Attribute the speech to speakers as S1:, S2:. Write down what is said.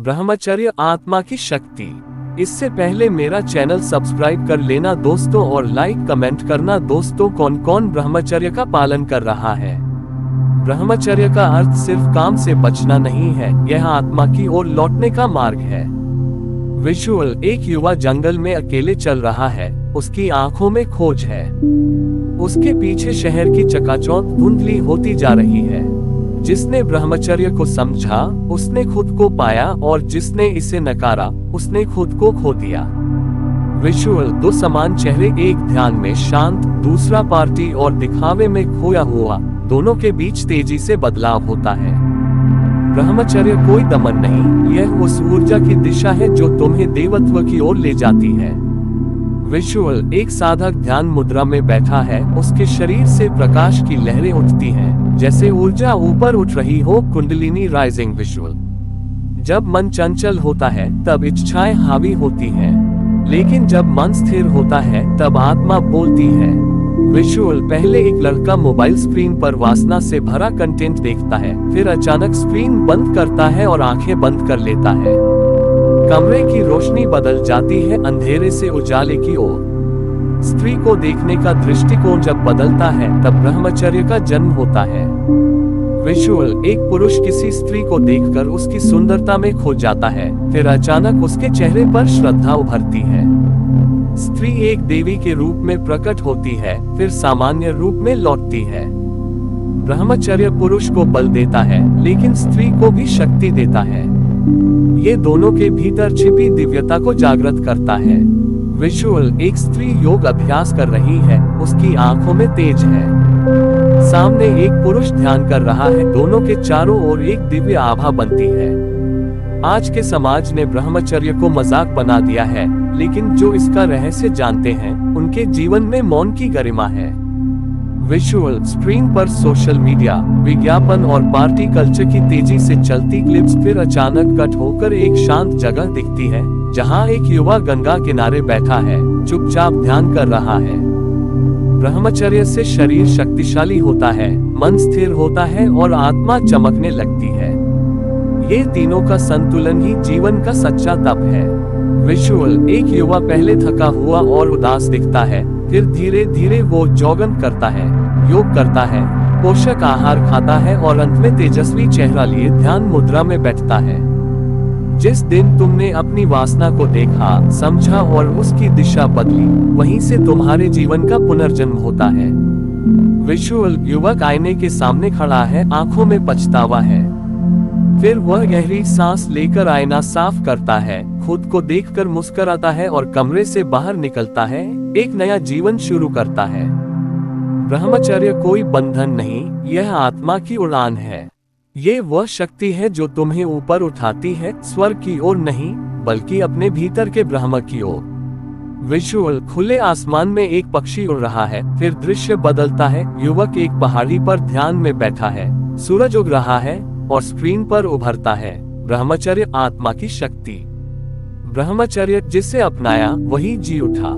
S1: ब्रह्मचर्य आत्मा की शक्ति। इससे पहले मेरा चैनल सब्सक्राइब कर लेना दोस्तों, और लाइक कमेंट करना दोस्तों। कौन कौन ब्रह्मचर्य का पालन कर रहा है? ब्रह्मचर्य का अर्थ सिर्फ काम से बचना नहीं है, यह आत्मा की ओर लौटने का मार्ग है। विजुअल: एक युवा जंगल में अकेले चल रहा है, उसकी आंखों में खोज है। उसके पीछे शहर की चकाचौंध धुंधली होती जा रही है। जिसने ब्रह्मचर्य को समझा उसने खुद को पाया, और जिसने इसे नकारा उसने खुद को खो दिया। विजुअल: दो समान चेहरे, एक ध्यान में शांत, दूसरा पार्टी और दिखावे में खोया हुआ। दोनों के बीच तेजी से बदलाव होता है। ब्रह्मचर्य कोई दमन नहीं, यह उस ऊर्जा की दिशा है जो तुम्हें देवत्व की ओर ले जाती है। विजुअल: एक साधक ध्यान मुद्रा में बैठा है, उसके शरीर से प्रकाश की लहरें उठती हैं, जैसे ऊर्जा ऊपर उठ रही हो, कुंडलिनी राइजिंग। विजुअल: जब मन चंचल होता है तब इच्छाएं हावी होती हैं, लेकिन जब मन स्थिर होता है तब आत्मा बोलती है। विजुअल: पहले एक लड़का मोबाइल स्क्रीन पर वासना से भरा कंटेंट देखता है, फिर अचानक स्क्रीन बंद करता है और आंखें बंद कर लेता है। कमरे की रोशनी बदल जाती है अंधेरे से उजाले की ओर। स्त्री को देखने का दृष्टिकोण जब बदलता है तब ब्रह्मचर्य का जन्म होता है। विजुअल: एक पुरुष किसी स्त्री को देखकर उसकी सुंदरता में खो जाता है, फिर अचानक उसके चेहरे पर श्रद्धा उभरती है। स्त्री एक देवी के रूप में प्रकट होती है, फिर सामान्य रूप में लौटती है। ब्रह्मचर्य पुरुष को बल देता है, लेकिन स्त्री को भी शक्ति देता है। ये दोनों के भीतर छिपी दिव्यता को जागृत करता है। विजुअल: एक स्त्री योग अभ्यास कर रही है, उसकी आंखों में तेज है। सामने एक पुरुष ध्यान कर रहा है, दोनों के चारों ओर एक दिव्य आभा बनती है। आज के समाज ने ब्रह्मचर्य को मजाक बना दिया है, लेकिन जो इसका रहस्य जानते हैं उनके जीवन में मौन की गरिमा है। विजुअल: स्क्रीन पर सोशल मीडिया, विज्ञापन और पार्टी कल्चर की तेजी से चलती क्लिप्स, फिर अचानक कट होकर एक शांत जगह दिखती है, जहां एक युवा गंगा किनारे बैठा है, चुपचाप ध्यान कर रहा है। ब्रह्मचर्य से शरीर शक्तिशाली होता है, मन स्थिर होता है और आत्मा चमकने लगती है। ये तीनों का संतुलन ही जीवन का सच्चा तप है। विजुअल: एक युवा पहले थका हुआ और उदास दिखता है, फिर धीरे धीरे वो जॉगिंग करता है, योग करता है, पोषक आहार खाता है और अंत में तेजस्वी चेहरा लिए ध्यान मुद्रा में बैठता है। जिस दिन तुमने अपनी वासना को देखा, समझा और उसकी दिशा बदली, वहीं से तुम्हारे जीवन का पुनर्जन्म होता है। विजुअल: युवक आईने के सामने खड़ा है, आंखों में पछतावा है। फिर वह गहरी सांस लेकर आईना साफ करता है, खुद को देखकर मुस्कुराता है और कमरे से बाहर निकलता है, एक नया जीवन शुरू करता है। ब्रह्मचर्य कोई बंधन नहीं, यह आत्मा की उड़ान है। ये वह शक्ति है जो तुम्हें ऊपर उठाती है, स्वर्ग की ओर नहीं बल्कि अपने भीतर के ब्रह्म की ओर। विजुअल: खुले आसमान में एक पक्षी उड़ रहा है, फिर दृश्य बदलता है। युवक एक पहाड़ी पर ध्यान में बैठा है, सूरज उग रहा है और स्क्रीन पर उभरता है। ब्रह्मचर्य आत्मा की शक्ति। ब्रह्मचर्य जिसे अपनाया वही जी उठा।